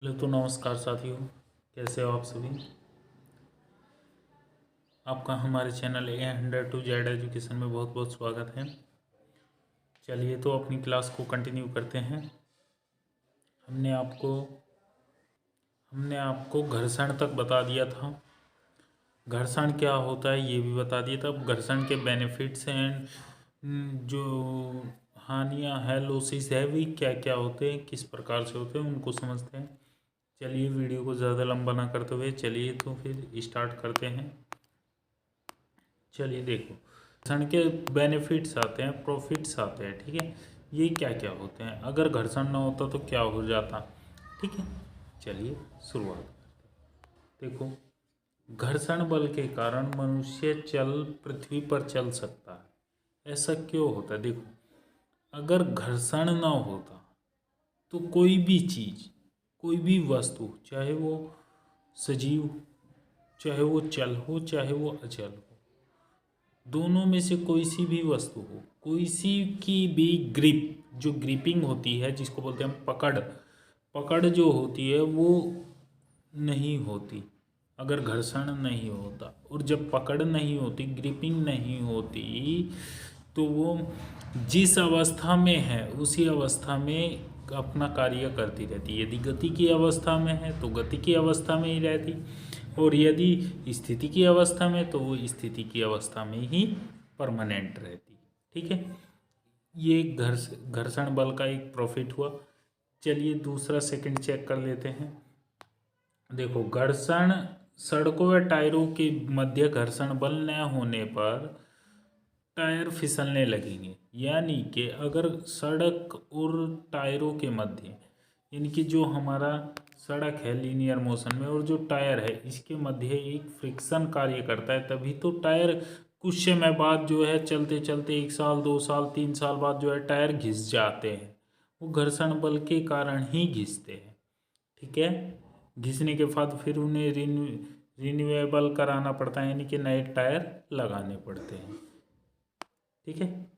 Hello तो नमस्कार साथियों, कैसे हो आप सभी। आपका हमारे चैनल A100 एजुकेशन में बहुत बहुत स्वागत है। चलिए तो अपनी क्लास को कंटिन्यू करते हैं। हमने आपको घर्षण तक बता दिया था। घर्षण क्या होता है ये भी बता दिया था। अब घर्षण के बेनिफिट्स एंड जो हानियाँ है, लॉसेस है, भी क्या क्या होते हैं, किस प्रकार से होते हैं, उनको समझते हैं। चलिए वीडियो को ज़्यादा लंबा ना करते हुए चलिए तो फिर स्टार्ट करते हैं। चलिए देखो, घर्षण के बेनिफिट्स आते हैं, प्रॉफिट्स आते हैं, ठीक है। ये क्या क्या होते हैं, अगर घर्षण ना होता तो क्या हो जाता, ठीक है। चलिए शुरुआत। देखो, घर्षण बल के कारण मनुष्य पृथ्वी पर चल सकता है। ऐसा क्यों होता है, देखो, अगर घर्षण ना होता तो कोई भी चीज, कोई भी वस्तु, चाहे वो सजीव, चाहे वो चल हो, चाहे वो अचल हो, दोनों में से कोई सी भी वस्तु हो, कोई सी की भी ग्रिप, जो ग्रिपिंग होती है, जिसको बोलते हैं पकड़, पकड़ जो होती है वो नहीं होती अगर घर्षण नहीं होता। और जब पकड़ नहीं होती, ग्रिपिंग नहीं होती, तो वो जिस अवस्था में है उसी अवस्था में अपना कार्य करती रहती। यदि गति की अवस्था में है तो गति की अवस्था में ही रहती, और यदि स्थिति की अवस्था में तो वो स्थिति की अवस्था में ही परमानेंट रहती, ठीक है। ये घर्षण बल का एक प्रॉफिट हुआ। चलिए दूसरा सेकंड चेक कर लेते हैं। देखो, घर्षण, सड़कों व टायरों के मध्य घर्षण बल न होने पर टायर फिसलने लगेंगे। यानी कि अगर सड़क और टायरों के मध्य, यानी कि जो हमारा सड़क है लीनियर मोशन में, और जो टायर है इसके मध्य एक फ्रिक्शन कार्य करता है, तभी तो टायर कुछ समय बाद जो है, चलते चलते 1 साल 2 साल 3 साल बाद जो है टायर घिस जाते हैं। वो घर्षण बल के कारण ही घिसते हैं, ठीक है। घिसने के बाद फिर उन्हें रिन्यूएबल कराना पड़ता है, यानी कि नए टायर लगाने पड़ते हैं, ठीक है।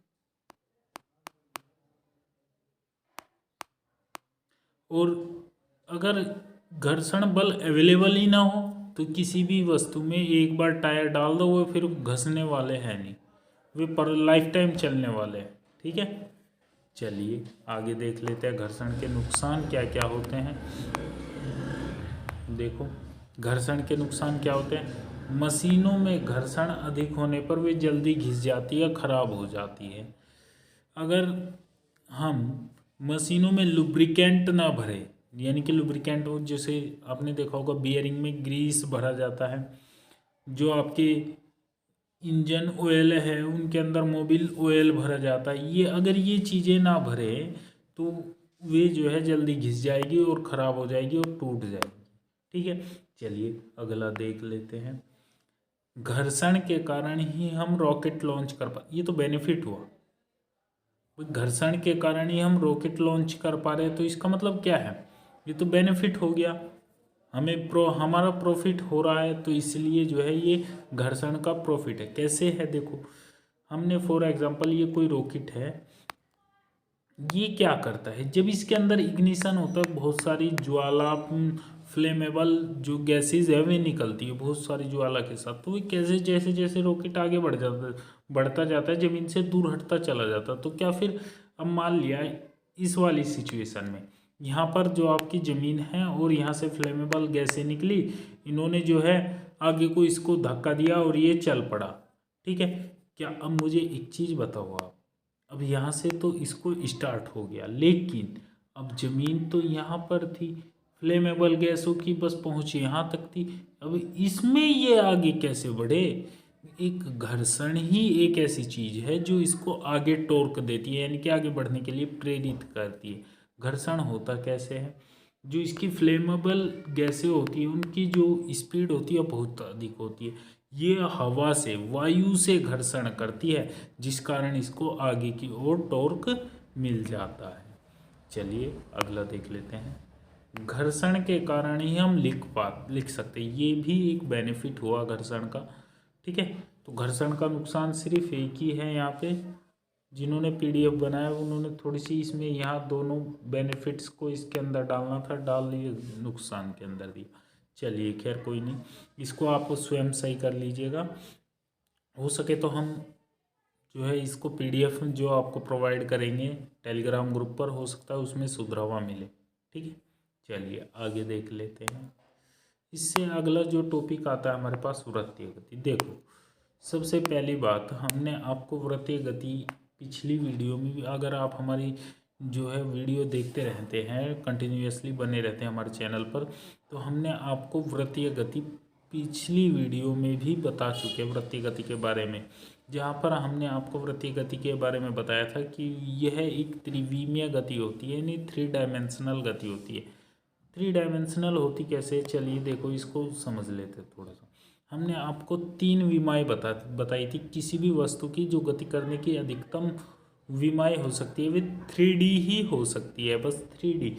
और अगर घर्षण बल अवेलेबल ही ना हो तो किसी भी वस्तु में एक बार टायर डाल दो, वो फिर घसने वाले हैं नहीं, वे पर लाइफ टाइम चलने वाले हैं, ठीक है। चलिए आगे देख लेते हैं घर्षण के नुकसान क्या क्या होते हैं। देखो, घर्षण के नुकसान क्या होते हैं। मशीनों में घर्षण अधिक होने पर वे जल्दी घिस जाती है, खराब हो जाती है। अगर हम मशीनों में लुब्रिकेंट ना भरे, यानी कि लुब्रिकेंट हो, जैसे आपने देखा होगा बियरिंग में ग्रीस भरा जाता है, जो आपके इंजन ऑयल है उनके अंदर मोबिल ऑयल भरा जाता है, ये अगर ये चीज़ें ना भरे तो वे जो है जल्दी घिस जाएगी और ख़राब हो जाएगी और टूट जाएगी, ठीक है। चलिए अगला देख लेते हैं। घर्षण के कारण ही हम रॉकेट लॉन्च कर पा, ये तो बेनिफिट हुआ। घर्षण के कारण ही हम रॉकेट लॉन्च कर पा रहे हैं, तो इसका मतलब क्या है, ये तो बेनिफिट हो गया। हमारा प्रॉफिट हो रहा है, तो इसलिए जो है ये घर्षण का प्रॉफिट है। कैसे है, देखो, हमने फॉर एग्जांपल ये कोई रॉकेट है, ये क्या करता है, जब इसके अंदर इग्निशन होता है, बहुत सारी ज्वाला, फ्लेमेबल जो गैसेज है वे निकलती है बहुत सारी ज्वाला के साथ। तो वे कैसे, जैसे जैसे रॉकेट आगे बढ़ता जाता है, जमीन से दूर हटता चला जाता है, तो क्या फिर, अब मान लिया इस वाली सिचुएशन में, यहाँ पर जो आपकी ज़मीन है और यहाँ से फ्लेमेबल गैसें निकली, इन्होंने जो है आगे को इसको धक्का दिया और ये चल पड़ा, ठीक है। क्या, अब मुझे एक चीज़ बताओ आप, अब यहाँ से तो इसको स्टार्ट हो गया, लेकिन अब ज़मीन तो यहाँ पर थी, फ्लेमेबल गैसों की बस पहुँच यहाँ तक थी, अब इसमें ये आगे कैसे बढ़े। एक घर्षण ही एक ऐसी चीज़ है जो इसको आगे टॉर्क देती है, यानी कि आगे बढ़ने के लिए प्रेरित करती है। घर्षण होता कैसे है, जो इसकी फ्लेमेबल गैसें होती है उनकी जो स्पीड होती है बहुत अधिक होती है, ये हवा से, वायु से घर्षण करती है, जिस कारण इसको आगे की ओर टॉर्क मिल जाता है। चलिए अगला देख लेते हैं। घर्षण के कारण ही हम लिख सकते हैं, ये भी एक बेनिफिट हुआ घर्षण का, ठीक है। तो घर्षण का नुकसान सिर्फ एक ही है यहाँ पे, जिन्होंने पीडीएफ बनाया उन्होंने थोड़ी सी इसमें यहाँ दोनों बेनिफिट्स को इसके अंदर डालना था, डाल लिए, नुकसान के अंदर दिया। चलिए खैर कोई नहीं, इसको आप स्वयं सही कर लीजिएगा। हो सके तो हम जो है इसको पीडीएफ जो आपको प्रोवाइड करेंगे टेलीग्राम ग्रुप पर, हो सकता है उसमें सुधरावा मिले। ठीक है, चलिए आगे देख लेते हैं। इससे अगला जो टॉपिक आता है हमारे पास वृत्तीय गति। देखो सबसे पहली बात, हमने आपको वृत्तीय गति पिछली वीडियो में भी, अगर आप हमारी जो है वीडियो देखते रहते हैं, कंटिन्यूअसली बने रहते हैं हमारे चैनल पर, तो हमने आपको वृत्तीय गति पिछली वीडियो में भी बता चुके हैं वृत्तीय गति के बारे में, जहाँ पर हमने आपको वृत्तीय गति के बारे में बताया था कि यह एक त्रिविमीय गति होती है, यानी 3 डायमेंशनल गति होती है। 3 डायमेंशनल होती कैसे, चलिए देखो इसको समझ लेते थोड़ा सा। हमने आपको 3 विमाएँ बताई थी किसी भी वस्तु की, जो गति करने की अधिकतम विमाएँ हो सकती है वे 3D ही हो सकती है, बस 3D।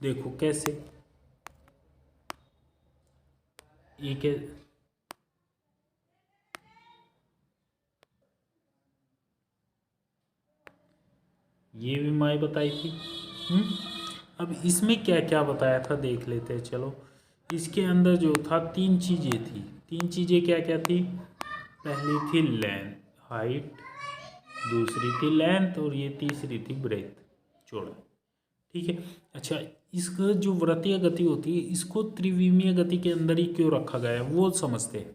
देखो कैसे, एक ये विमाएँ बताई थी। अब इसमें क्या क्या बताया था देख लेते हैं। चलो इसके अंदर जो था 3 चीज़ें थी। 3 चीज़ें क्या क्या थी, पहली थी लेंथ, हाइट, दूसरी थी लेंथ, और ये तीसरी थी ब्रेथ, चौड़ाई। ठीक है, अच्छा इसका जो वृत्तीय गति होती है इसको त्रिविमीय गति के अंदर ही क्यों रखा गया है वो समझते हैं।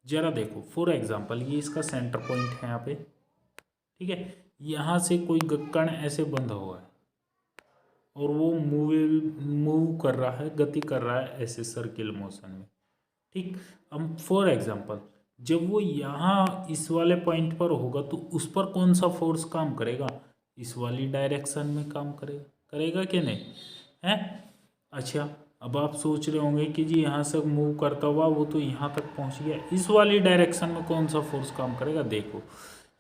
जरा देखो फॉर एग्जांपल, ये इसका सेंटर पॉइंट है यहाँ पे। ठीक है, यहाँ से कोई कण ऐसे बंधा हुआ है और वो मूव कर रहा है, गति कर रहा है ऐसे सर्किल मोशन में। ठीक, अब फॉर एग्जांपल जब वो यहाँ इस वाले पॉइंट पर होगा तो उस पर कौन सा फोर्स काम करेगा, इस वाली डायरेक्शन में काम करेगा, करेगा कि नहीं है। अच्छा अब आप सोच रहे होंगे कि जी यहाँ से मूव करता हुआ वो तो यहाँ तक पहुँच गया, इस वाली डायरेक्शन में कौन सा फोर्स काम करेगा। देखो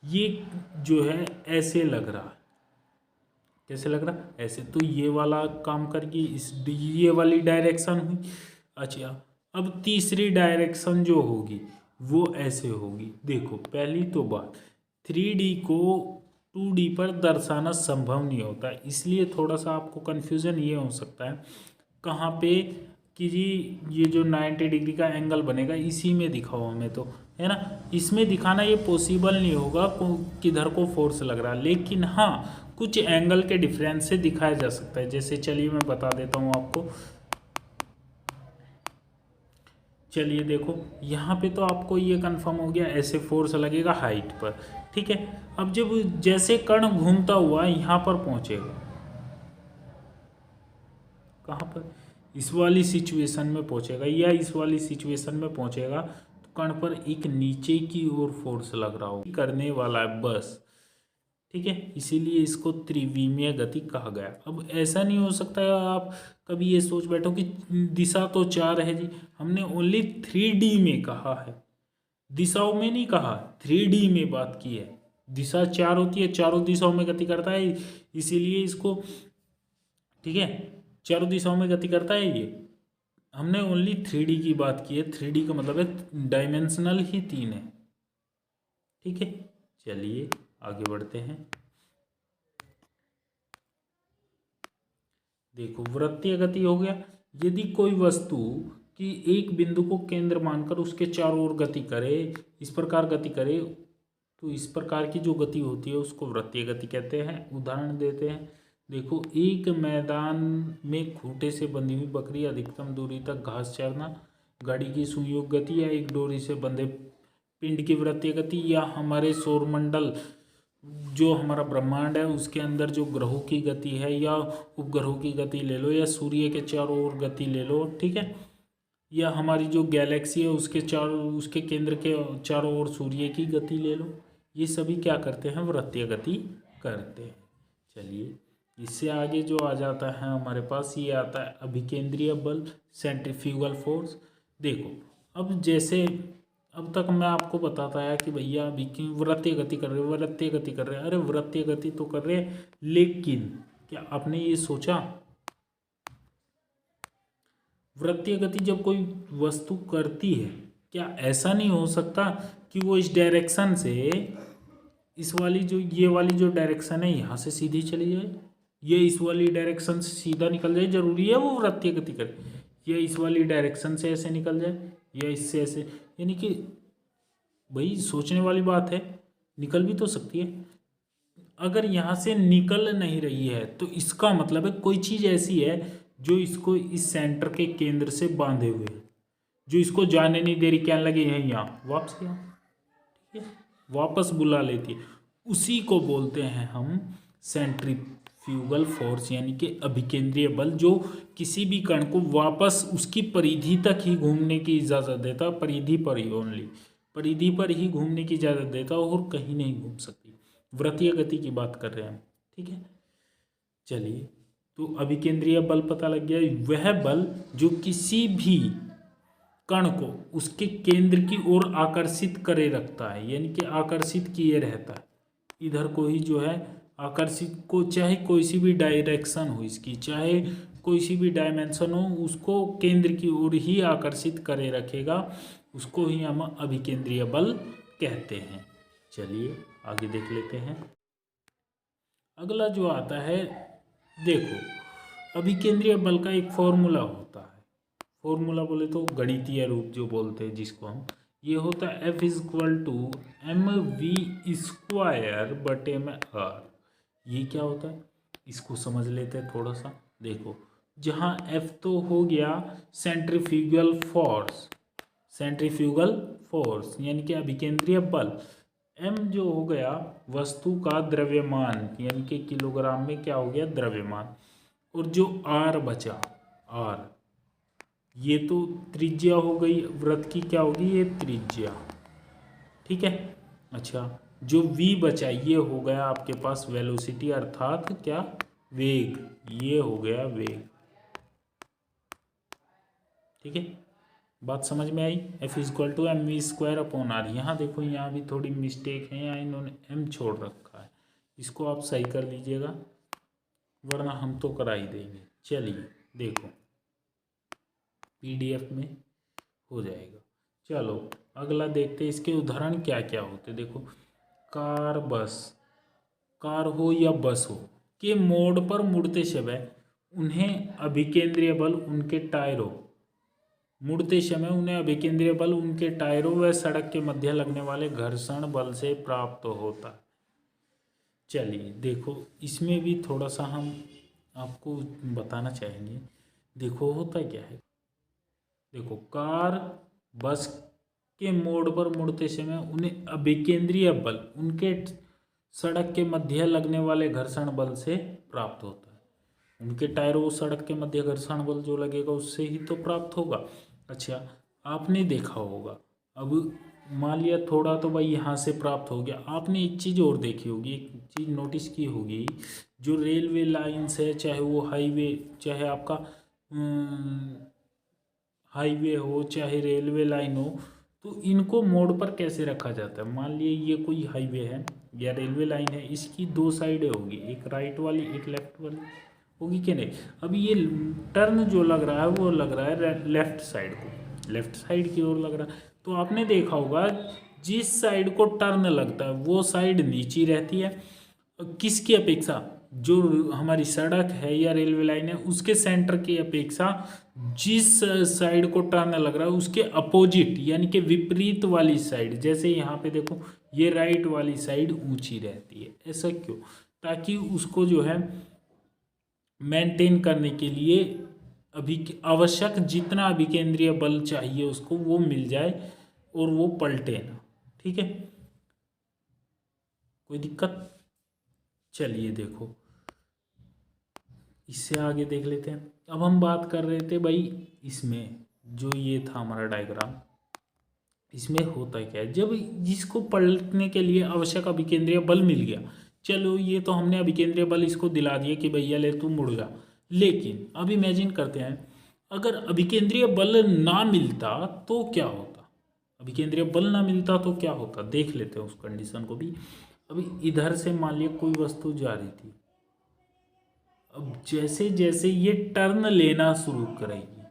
ये जो है ऐसे लग रहा है, कैसे लग रहा है ऐसे, तो ये वाला काम करके इस ये वाली डायरेक्शन हुई। अच्छा अब तीसरी डायरेक्शन जो होगी वो ऐसे होगी। देखो पहली तो बात, 3D को 2D पर दर्शाना संभव नहीं होता, इसलिए थोड़ा सा आपको कन्फ्यूज़न ये हो सकता है कहाँ पे कि जी ये जो 90 डिग्री का एंगल बनेगा इसी में दिखाओ हमें, तो है ना, इसमें दिखाना ये पॉसिबल नहीं होगा किधर को फोर्स लग रहा है, लेकिन हाँ कुछ एंगल के डिफरेंस से दिखाया जा सकता है। जैसे चलिए मैं बता देता हूँ आपको। चलिए देखो यहाँ पे तो आपको ये कंफर्म हो गया ऐसे फोर्स लगेगा हाइट पर। ठीक है, अब जब जैसे कण घूमता हुआ यहाँ पर पहुँचेगा, कहाँ पर, इस वाली सिचुएशन में पहुँचेगा या इस वाली सिचुएशन में पहुँचेगा, तो कण पर एक नीचे की ओर फोर्स लग रहा हो करने वाला है बस। ठीक है, इसीलिए इसको त्रिविमीय गति कहा गया। अब ऐसा नहीं हो सकता है आप कभी ये सोच बैठो कि दिशा तो 4 है जी, हमने ओनली 3D में कहा है, दिशाओं में नहीं कहा, 3D में बात की है। दिशा 4 होती है, चारों दिशाओं में गति करता है, इसीलिए इसको, ठीक है, चारों दिशाओं में गति करता है ये। हमने ओनली 3D की बात की है, 3D का मतलब है डायमेंशनल ही 3 है। ठीक है, चलिए आगे बढ़ते हैं। देखो वृत्तीय गति हो गया, यदि कोई वस्तु की एक बिंदु को केंद्र मानकर उसके चारों ओर गति करे, इस प्रकार गति करे, तो इस प्रकार की जो गति होती है उसको वृत्तीय गति कहते हैं। उदाहरण देते हैं, देखो एक मैदान में खूंटे से बंधी हुई बकरी अधिकतम दूरी तक घास चरना, गाड़ी की सुयोग गति, या एक डोरी से बंधे पिंड की वृत्तीय गति, या हमारे सौरमंडल जो हमारा ब्रह्मांड है उसके अंदर जो ग्रहों की गति है, या उपग्रहों की गति ले लो, या सूर्य के चारों ओर गति ले लो। ठीक है, या हमारी जो गैलेक्सी है उसके चारों, उसके केंद्र के चारों ओर सूर्य की गति ले लो, ये सभी क्या करते हैं, वृत्तीय गति करते हैं। चलिए इससे आगे जो आ जाता है हमारे पास, ये आता है अभिकेंद्रीय बल, सेंट्रीफ्यूगल फोर्स। देखो अब जैसे अब तक मैं आपको बताता है कि भैया अभी की वृत्तीय गति कर रहे, वृत्तीय गति कर रहे, अरे वृत्तीय गति तो कर रहे, लेकिन क्या आपने ये सोचा वृत्तीय गति जब कोई वस्तु करती है, क्या ऐसा नहीं हो सकता कि वो इस डायरेक्शन से इस वाली जो ये वाली जो डायरेक्शन है यहाँ से सीधी चली जाए, ये इस वाली डायरेक्शन से सीधा निकल जाए, जरूरी है वो वृत्तीय गति करे, ये इस वाली डायरेक्शन से ऐसे निकल जाए या इससे ऐसे, यानी कि भाई सोचने वाली बात है, निकल भी तो सकती है। अगर यहाँ से निकल नहीं रही है तो इसका मतलब है कोई चीज़ ऐसी है जो इसको इस सेंटर के केंद्र से बांधे हुए है, जो इसको जाने नहीं दे रही, क्या लगे हैं यहाँ वापस, यहाँ ठीक है, वापस बुला लेती है। उसी को बोलते हैं हम सेंट्रीफ्यूगल फोर्स, यानी कि अभिकेंद्रीय बल, जो किसी भी कण को वापस उसकी परिधि तक ही घूमने की इजाज़त देता, परिधि पर ही, ओनली परिधि पर ही घूमने की इजाज़त देता और कहीं नहीं घूम सकती। वृत्तीय गति की बात कर रहे हैं हम, ठीक है। चलिए, तो अभिकेंद्रीय बल पता लग गया, वह बल जो किसी भी कण को उसके केंद्र की ओर आकर्षित करे रखता है, यानी कि आकर्षित किए रहता है, इधर को ही जो है आकर्षित को, चाहे कोई सी भी डायरेक्शन हो इसकी, चाहे कोई सी भी डायमेंशन हो, उसको केंद्र की ओर ही आकर्षित करे रखेगा, उसको ही हम अभिकेंद्रीय बल कहते हैं। चलिए आगे देख लेते हैं। अगला जो आता है, देखो अभिकेंद्रीय बल का एक फॉर्मूला होता है, फॉर्मूला बोले तो गणितीय रूप जो बोलते हैं जिसको हम, ये होता है F = mv²/m/r। ये क्या होता है इसको समझ लेते हैं थोड़ा सा। देखो, जहाँ F तो हो गया सेंट्रीफ्यूगल फोर्स, सेंट्रीफ्यूगल फोर्स यानी कि अभिकेंद्रीय बल, m जो हो गया वस्तु का द्रव्यमान, यानी कि किलोग्राम में क्या हो गया द्रव्यमान, और जो r बचा, r ये तो त्रिज्या हो गई वृत्त की, क्या होगी ये त्रिज्या, ठीक है। अच्छा, जो v बचा ये हो गया आपके पास वेलोसिटी, अर्थात क्या वेग, ये हो गया वेग, ठीक है। बात समझ में आई। F = mv²/r। यहाँ देखो, यहाँ भी थोड़ी मिस्टेक है, यहाँ इन्होंने m छोड़ रखा है, इसको आप सही कर लीजिएगा वरना हम तो करा ही देंगे। चलिए देखो PDF में हो जाएगा। चलो अगला देखते हैं, इसके उदाहरण क्या क्या होते। देखो, कार बस, कार हो या बस हो के मोड़ पर मुड़ते समय उन्हें अभिकेंद्रीय बल उनके टायरों, मुड़ते समय उन्हें अभिकेंद्रीय बल उनके टायरों व सड़क के मध्य लगने वाले घर्षण बल से प्राप्त होता है। चलिए देखो, इसमें भी थोड़ा सा हम आपको बताना चाहेंगे। देखो होता क्या है, देखो कार बस के मोड़ पर मुड़ते समय उन्हें अभिकेंद्रीय बल उनके सड़क के मध्य लगने वाले घर्षण बल से प्राप्त होता है। उनके टायरों सड़क के मध्य घर्षण बल जो लगेगा उससे ही तो प्राप्त होगा। अच्छा, आपने देखा होगा, अब मान लिया थोड़ा तो भाई यहाँ से प्राप्त हो गया, आपने एक चीज़ और देखी होगी, एक चीज़ नोटिस की होगी, जो रेलवे लाइन्स है, चाहे वो हाईवे, चाहे आपका हाईवे हो चाहे रेलवे लाइन हो, तो इनको मोड़ पर कैसे रखा जाता है। मान लिए ये कोई हाईवे है या रेलवे लाइन है, इसकी दो साइडें होगी, एक राइट वाली एक लेफ्ट वाली होगी कि नहीं। अब ये टर्न जो लग रहा है वो लग रहा है लेफ्ट साइड को, लेफ्ट साइड की ओर लग रहा है। तो आपने देखा होगा जिस साइड को टर्न लगता है वो साइड नीची रहती है, किसकी अपेक्षा, जो हमारी सड़क है या रेलवे लाइन है उसके सेंटर की अपेक्षा जिस साइड को टर्न लग रहा है उसके अपोजिट यानी कि विपरीत वाली साइड, जैसे यहाँ पे देखो ये राइट वाली साइड ऊंची रहती है। ऐसा क्यों, ताकि उसको जो है मेंटेन करने के लिए अभी आवश्यक जितना अभिकेंद्रीय बल चाहिए उसको वो मिल जाए और वो पलटे ना, ठीक है। कोई दिक्कत। चलिए देखो, इससे आगे देख लेते हैं। अब हम बात कर रहे थे भाई इसमें, जो ये था हमारा डायग्राम, इसमें होता क्या है, जब जिसको पलटने के लिए आवश्यक अभिकेंद्रीय बल मिल गया, चलो ये तो हमने अभिकेंद्रीय बल इसको दिला दिया कि भैया ले तू मुड़ जा, लेकिन अब इमेजिन करते हैं अगर अभिकेंद्रीय बल ना मिलता तो क्या होता, अभिकेंद्रीय बल ना मिलता तो क्या होता, देख लेते हैं उस कंडीशन को भी। अभी इधर से मान लिया कोई वस्तु जा रही थी, अब जैसे जैसे ये टर्न लेना शुरू करेगी,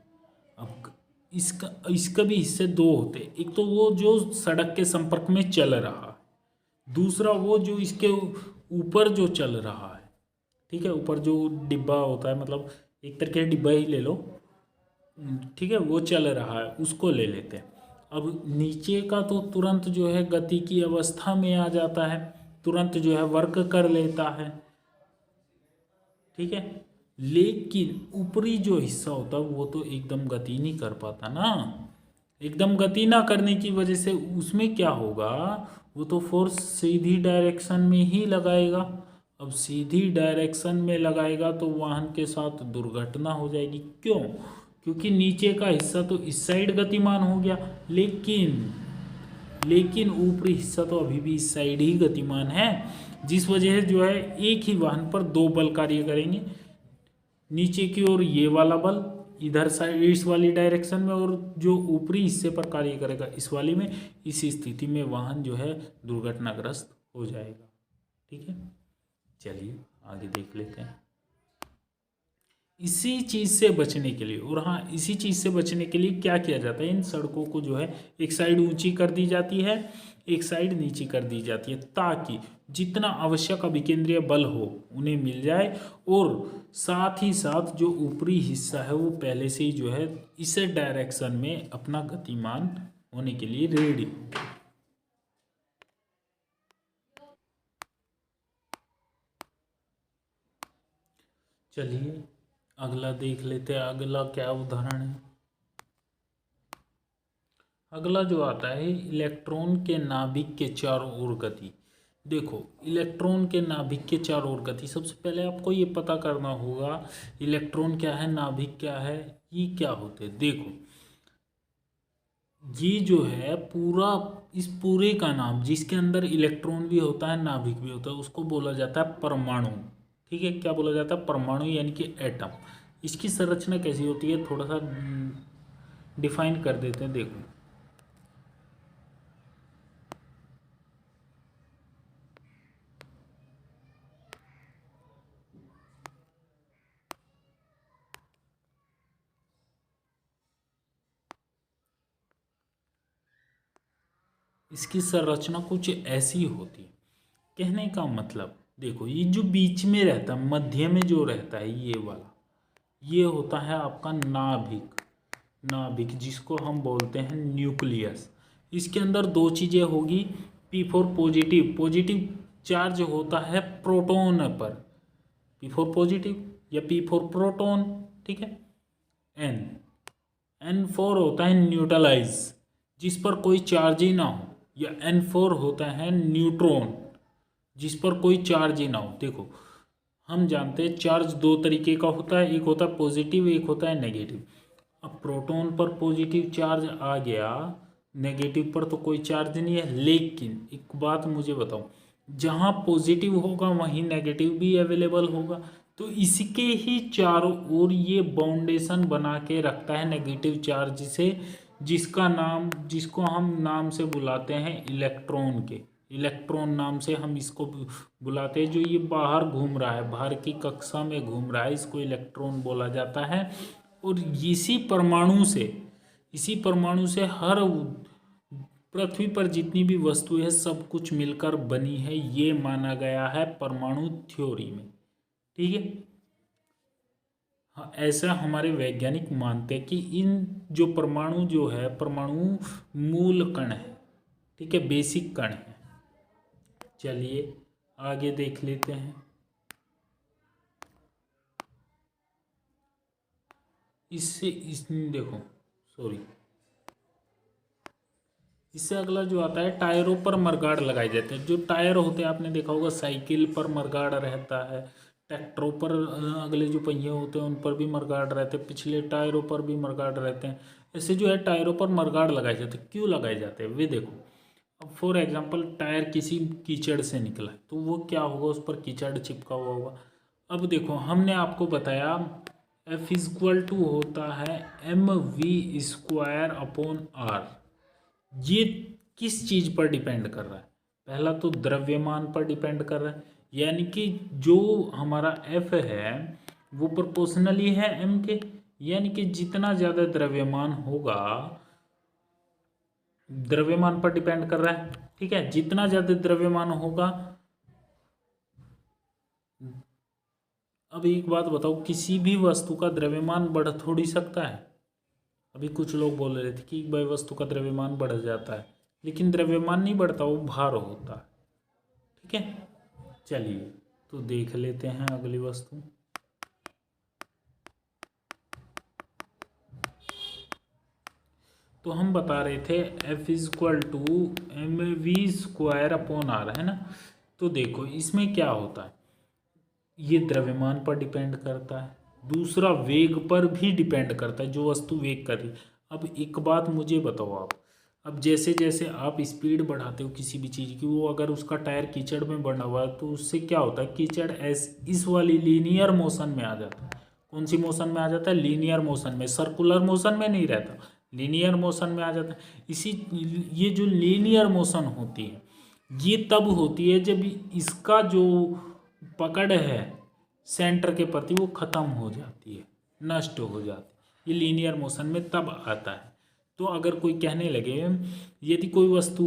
अब इसका भी हिस्से दो होते, एक तो वो जो सड़क के संपर्क में चल रहा है, दूसरा वो जो इसके ऊपर जो चल रहा है, ठीक है, ऊपर जो डिब्बा होता है, मतलब एक तरीके से डिब्बा ही ले लो, ठीक है, वो चल रहा है, उसको ले लेते हैं। अब नीचे का तो तुरंत जो है गति की अवस्था में आ जाता है, तुरंत जो है वर्क कर लेता है, ठीक है। लेकिन ऊपरी जो हिस्सा होता है वो तो एकदम गति नहीं कर पाता ना। एकदम गति ना करने की वजह से उसमें क्या होगा, वो तो फोर्स सीधी डायरेक्शन में ही लगाएगा। अब सीधी डायरेक्शन में लगाएगा तो वाहन के साथ दुर्घटना हो जाएगी। क्यों? क्योंकि नीचे का हिस्सा तो इस साइड गतिमान हो गया, लेकिन ऊपरी हिस्सा तो अभी भी इस साइड ही गतिमान है, जिस वजह से जो है एक ही वाहन पर दो बल कार्य करेंगे। नीचे की ओर ये वाला बल इधर साइड इस वाली डायरेक्शन में, और जो ऊपरी हिस्से पर कार्य करेगा इस वाली में। इस स्थिति में वाहन जो है दुर्घटनाग्रस्त हो जाएगा, ठीक है। चलिए आगे देख लेते हैं। इसी चीज़ से बचने के लिए, और हाँ, इसी चीज़ से बचने के लिए क्या किया जाता है, इन सड़कों को जो है एक साइड ऊंची कर दी जाती है, एक साइड नीची कर दी जाती है, ताकि जितना आवश्यक अभिकेंद्रीय बल हो उन्हें मिल जाए, और साथ ही साथ जो ऊपरी हिस्सा है वो पहले से ही जो है इस डायरेक्शन में अपना गतिमान होने के लिए रेडी हो। चलिए अगला देख लेते हैं, अगला क्या उदाहरण है। अगला जो आता है, इलेक्ट्रॉन के नाभिक के चारों ओर गति। देखो, इलेक्ट्रॉन के नाभिक के चारों ओर गति, सबसे पहले आपको ये पता करना होगा इलेक्ट्रॉन क्या है, नाभिक क्या है, ये क्या होते हैं। देखो, ये जो है पूरा, इस पूरे का नाम, जिसके अंदर इलेक्ट्रॉन भी होता है नाभिक भी होता है, उसको बोला जाता है परमाणु, ठीक है। क्या बोला जाता है? परमाणु, यानी कि एटम। इसकी संरचना कैसी होती है, थोड़ा सा डिफाइन कर देते हैं। देखो, इसकी संरचना कुछ ऐसी होती है। कहने का मतलब, देखो, ये जो बीच में रहता है, मध्य में जो रहता है, ये वाला, ये होता है आपका नाभिक। नाभिक जिसको हम बोलते हैं न्यूक्लियस। इसके अंदर दो चीज़ें होगी। P4 पॉजिटिव, पॉजिटिव चार्ज होता है प्रोटॉन पर, P4 पॉजिटिव या P4 प्रोटॉन, ठीक है। N4 होता है न्यूट्रलाइज, जिस पर कोई चार्ज ही ना हो, या N4 होता है न्यूट्रॉन, जिस पर कोई चार्ज ही ना हो। देखो, हम जानते हैं चार्ज दो तरीके का होता है, एक होता है पॉजिटिव, एक होता है नेगेटिव। अब प्रोटॉन पर पॉजिटिव चार्ज आ गया, नेगेटिव पर तो कोई चार्ज नहीं है। लेकिन एक बात मुझे बताओ, जहाँ पॉजिटिव होगा वहीं नेगेटिव भी अवेलेबल होगा, तो इसके ही चारों ओर ये बाउंडेशन बना के रखता है नेगेटिव चार्ज से, जिसका नाम, जिसको हम नाम से बुलाते हैं इलेक्ट्रॉन के। इलेक्ट्रॉन नाम से हम इसको बुलाते हैं। जो ये बाहर घूम रहा है, बाहर की कक्षा में घूम रहा है, इसको इलेक्ट्रॉन बोला जाता है। और इसी परमाणु से हर पृथ्वी पर जितनी भी वस्तुएं है सब कुछ मिलकर बनी है, ये माना गया है परमाणु थ्योरी में, ठीक है। हाँ, ऐसा हमारे वैज्ञानिक मानते हैं कि इन जो परमाणु जो है, परमाणु मूल कण है, ठीक है, बेसिक कण है। चलिए आगे देख लेते हैं। देखो, सॉरी, इससे अगला जो आता है, टायरों पर मरगाड़ लगाए जाते हैं। जो टायर होते हैं, आपने देखा होगा साइकिल पर मरगाड़ रहता है, ट्रैक्टरों पर अगले जो पहिए होते हैं उन पर भी मरगाड़ रहते हैं, पिछले टायरों पर भी मरगाड़ रहते हैं। ऐसे जो है टायरों पर मरगाड़ लगाए जाते हैं। क्यों लगाए जाते हैं वे देखो, अब फॉर एग्जांपल टायर किसी कीचड़ से निकला है, तो वो क्या होगा, उस पर कीचड़ चिपका हुआ होगा। अब देखो, हमने आपको बताया F= होता है mv²/r। ये किस चीज़ पर डिपेंड कर रहा है? पहला तो द्रव्यमान पर डिपेंड कर रहा है, यानी कि जो हमारा F है वो प्रोपोर्शनली है m के, यानी कि जितना ज़्यादा द्रव्यमान होगा, द्रव्यमान पर डिपेंड कर रहा है, ठीक है, जितना ज़्यादा द्रव्यमान होगा। अब एक बात बताओ, किसी भी वस्तु का द्रव्यमान बढ़ थोड़ी सकता है। अभी कुछ लोग बोल रहे थे कि भाई वस्तु का द्रव्यमान बढ़ जाता है, लेकिन द्रव्यमान नहीं बढ़ता, वो भार होता है। ठीक है, चलिए तो देख लेते हैं अगली वस्तु। तो हम बता रहे थे F = mv² है ना। तो देखो इसमें क्या होता है, ये द्रव्यमान पर डिपेंड करता है, दूसरा वेग पर भी डिपेंड करता है, जो वस्तु वेग कर रही है। अब एक बात मुझे बताओ आप, अब जैसे जैसे आप स्पीड बढ़ाते हो किसी भी चीज़ की, वो अगर उसका टायर कीचड़ में बना हुआ है तो उससे क्या होता है, कीचड़ इस वाली लीनियर मोशन में आ जाता है। कौन सी मोशन में आ जाता है, लीनियर मोशन में, सर्कुलर मोशन में नहीं रहता, लीनियर मोशन में आ जाता है। ये जो लीनियर मोशन होती है ये तब होती है जब इसका जो पकड़ है सेंटर के प्रति वो ख़त्म हो जाती है, नष्ट हो जाती है। ये लीनियर मोशन में तब आता है। तो अगर कोई कहने लगे यदि कोई वस्तु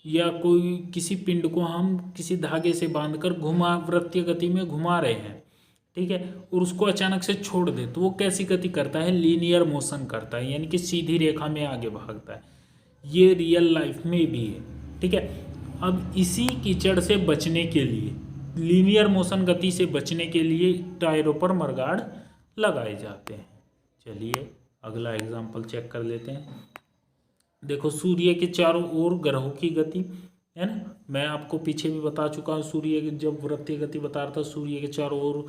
या कोई किसी पिंड को हम किसी धागे से बांधकर वृत्तीय गति में घुमा रहे हैं, ठीक है, और उसको अचानक से छोड़ दे तो वो कैसी गति करता है, लीनियर मोशन करता है, यानी कि सीधी रेखा में आगे भागता है। ये रियल लाइफ में भी है। ठीक है, अब इसी कीचड़ से बचने के लिए, लीनियर मोशन गति से बचने के लिए टायरों पर मरगाड़ लगाए जाते हैं। चलिए अगला एग्जाम्पल चेक कर लेते हैं। देखो सूर्य के चारों ओर ग्रहों की गति है ना, मैं आपको पीछे भी बता चुका हूँ, सूर्य की जब वृत्तीय गति बता रहा था, सूर्य के चारों ओर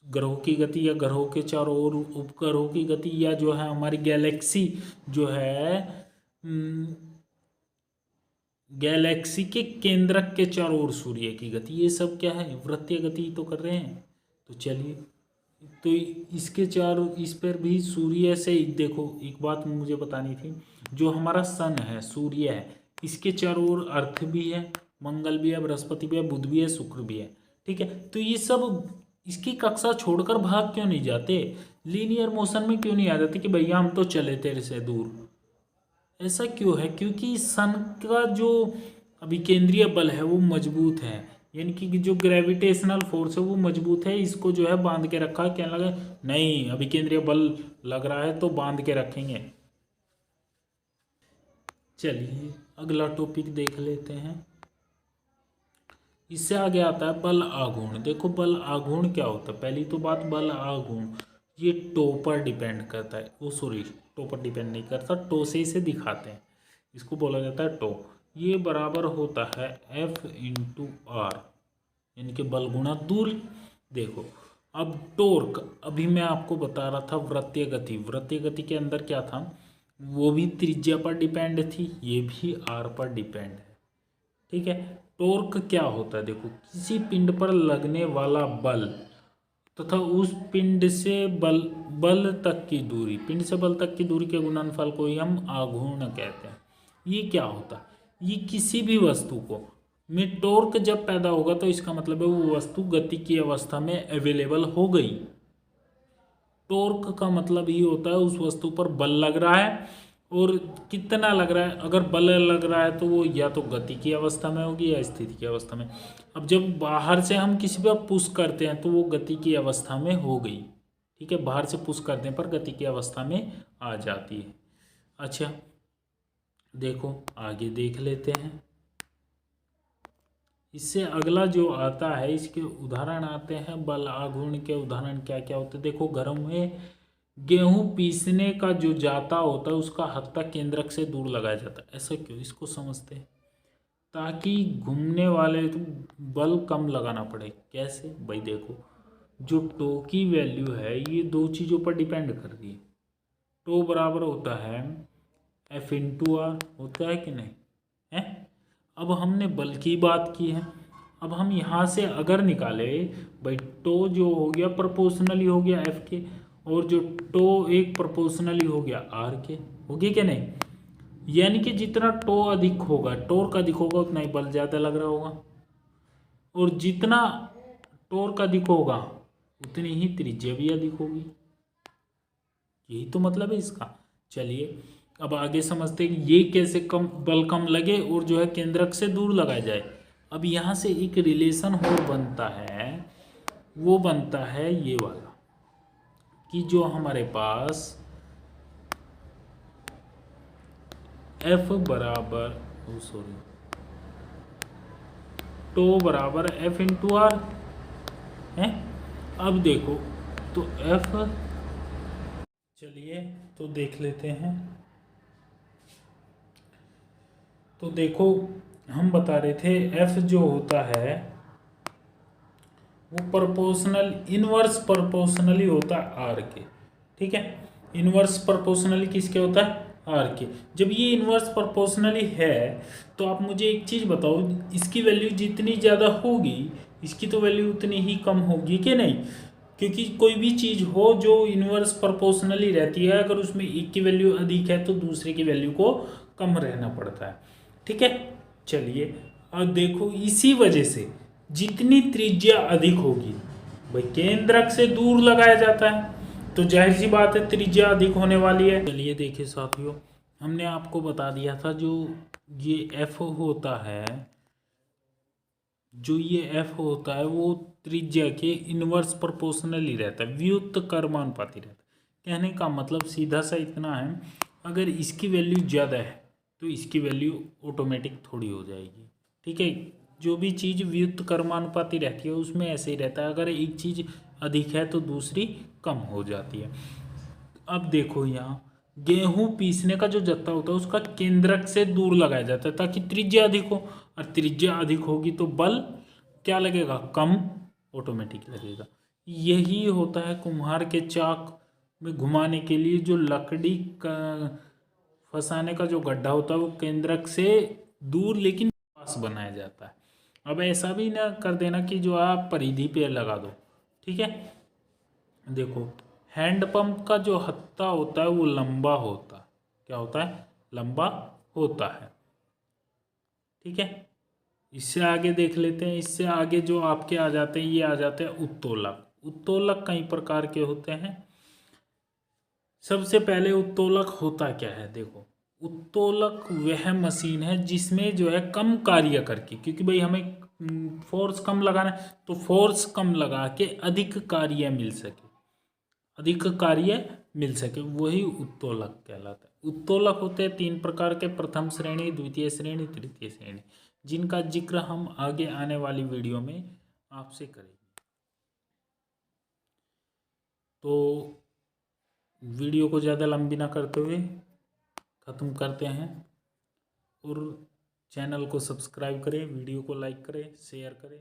ग्रहों की गति या ग्रहों के चारों ओर उपग्रहों की गति, या जो है हमारी गैलेक्सी जो है गैलेक्सी के केंद्रक के चारों ओर सूर्य की गति, ये सब क्या है, वृत्तीय गति तो कर रहे हैं। तो चलिए, तो इसके चारों, इस पर भी सूर्य से देखो, एक बात मुझे बतानी थी, जो हमारा सन है, सूर्य है, इसके चारों ओर अर्थ भी है, मंगल भी है, बृहस्पति भी है, बुध भी है, शुक्र भी है। ठीक है, तो ये सब इसकी कक्षा छोड़कर भाग क्यों नहीं जाते, लीनियर मोशन में क्यों नहीं आ जाते कि भैया हम तो चले तेरे से दूर। ऐसा क्यों है, क्योंकि सन का जो अभिकेंद्रीय बल है वो मजबूत है, यानी कि जो ग्रेविटेशनल फोर्स है वो मजबूत है, इसको जो है बांध के रखा है। क्या लगा, नहीं अभिकेंद्रीय बल लग रहा है तो बांध के रखेंगे। चलिए अगला टॉपिक देख लेते हैं। इससे आगे आता है बल आघूर्ण। देखो बल आघूर्ण क्या होता है, पहली तो बात, बल आघूर्ण ये टो पर डिपेंड करता है, वो सॉरी टो पर डिपेंड नहीं करता, टो से इसे दिखाते हैं, इसको बोला जाता है टो। ये बराबर होता है F/R, यानी कि बल गुणा दूरी। देखो अब टोर्क, अभी मैं आपको बता रहा था वृत्तीय गति, वृत्तीय गति के अंदर क्या था, वो भी त्रिज्या पर डिपेंड थी, ये भी R पर डिपेंड है। ठीक है, टोर्क क्या होता है, देखो किसी पिंड पर लगने वाला बल तथा उस पिंड से बल तक की दूरी, पिंड से बल तक की दूरी के गुणनफल को ही हम आघूर्ण कहते हैं। ये क्या होता है, ये किसी भी वस्तु को में टॉर्क जब पैदा होगा तो इसका मतलब है वो वस्तु गति की अवस्था में अवेलेबल हो गई। टॉर्क का मतलब ये होता है उस वस्तु पर बल लग रहा है, और कितना लग रहा है, अगर बल लग रहा है तो वो या तो गति की अवस्था में होगी या स्थिति की अवस्था में। अब जब बाहर से हम किसी पर पुश करते हैं तो वो गति की अवस्था में हो गई। ठीक है, बाहर से पुश करने पर गति की अवस्था में आ जाती है। अच्छा देखो आगे देख लेते हैं। इससे अगला जो आता है, इसके उदाहरण आते हैं, बल आघूर्ण के उदाहरण क्या क्या होते हैं। देखो घरों में गेहूं पीसने का जो जाता होता है उसका हत्था केंद्रक से दूर लगाया जाता है, ऐसा क्यों, इसको समझते हैं, ताकि घूमने वाले तो बल कम लगाना पड़े। कैसे भाई, देखो जो टो की वैल्यू है ये दो चीज़ों पर डिपेंड कर रही है। टो बराबर होता है F/R, होता है कि नहीं है। अब हमने बल की बात की है, अब हम यहाँ से अगर निकाले भाई, टो जो हो गया प्रोपोर्शनली हो गया F के, और जो टो एक प्रोपोर्शनली हो गया R के, हो गया कि नहीं, यानी कि जितना टो अधिक होगा, टॉर्क अधिक होगा, उतना ही बल ज़्यादा लग रहा होगा, और जितना टॉर्क अधिक होगा उतनी ही त्रिज्या भी अधिक होगी। यही तो मतलब है इसका। चलिए अब आगे समझते हैं कि ये कैसे कम बल कम लगे और जो है केंद्रक से दूर लगाया जाए। अब यहाँ से एक रिलेशन और बनता है, वो बनता है ये वाला, कि जो हमारे पास F बराबर टो बराबर F इंटू आर है। अब देखो तो F, चलिए तो देख लेते हैं। तो देखो हम बता रहे थे F जो होता है वो प्रोपोर्शनल इनवर्स प्रोपोर्शनली होता है आर के, ठीक है। इनवर्स प्रोपोर्शनली किसके होता है, आर के। जब ये इनवर्स प्रोपोर्शनली है तो आप मुझे एक चीज़ बताओ, इसकी वैल्यू जितनी ज़्यादा होगी इसकी तो वैल्यू उतनी ही कम होगी कि नहीं, क्योंकि कोई भी चीज़ हो जो इनवर्स प्रोपोर्शनली रहती है, अगर उसमें एक की वैल्यू अधिक है तो दूसरे की वैल्यू को कम रहना पड़ता है, ठीक है। चलिए अब देखो इसी वजह से जितनी त्रिज्या अधिक होगी भाई केंद्रक से दूर लगाया जाता है, तो जाहिर सी बात है त्रिज्या अधिक होने वाली है। चलिए देखिए साथियों, हमने आपको बता दिया था जो ये F होता है, जो ये F होता है वो त्रिज्या के इनवर्स प्रोपोर्शनली रहता है, व्युत्त कर्मानुपाती रहता है। कहने का मतलब सीधा सा इतना है, अगर इसकी वैल्यू ज़्यादा है तो इसकी वैल्यू ऑटोमेटिक थोड़ी हो जाएगी, ठीक है। जो भी चीज़ व्युत्त कर्मानुपाती रहती है उसमें ऐसे ही रहता है, अगर एक चीज़ अधिक है तो दूसरी कम हो जाती है। अब देखो यहाँ गेहूं पीसने का जो जत्था होता है उसका केंद्रक से दूर लगाया जाता है ताकि त्रिज्या अधिक हो, और त्रिज्या अधिक होगी तो बल क्या लगेगा, कम ऑटोमेटिक लगेगा। यही होता है कुम्हार के चाक में घुमाने के लिए जो लकड़ी का फंसाने का जो गड्ढा होता है वो केंद्रक से दूर लेकिन पास बनाया जाता है। अब ऐसा भी ना कर देना कि जो आप परिधि पे लगा दो, ठीक है। देखो हैंडपंप का जो हत्था होता है वो लंबा होता है, क्या होता है, लंबा होता है, ठीक है। इससे आगे देख लेते हैं, इससे आगे जो आपके आ जाते हैं ये आ जाते हैं उत्तोलक। उत्तोलक कई प्रकार के होते हैं। सबसे पहले उत्तोलक होता क्या है, देखो उत्तोलक वह मशीन है जिसमें जो है कम कार्य करके, क्योंकि भाई हमें फोर्स कम लगाना है तो फोर्स कम लगा के अधिक कार्य मिल सके, अधिक कार्य मिल सके, वही उत्तोलक कहलाता है। उत्तोलक होते हैं तीन प्रकार के, प्रथम श्रेणी, द्वितीय श्रेणी, तृतीय श्रेणी, जिनका जिक्र हम आगे आने वाली वीडियो में आपसे करेंगे। तो वीडियो को ज़्यादा लंबी ना करते हुए ख़त्म करते हैं, और चैनल को सब्सक्राइब करें, वीडियो को लाइक करें, शेयर करें।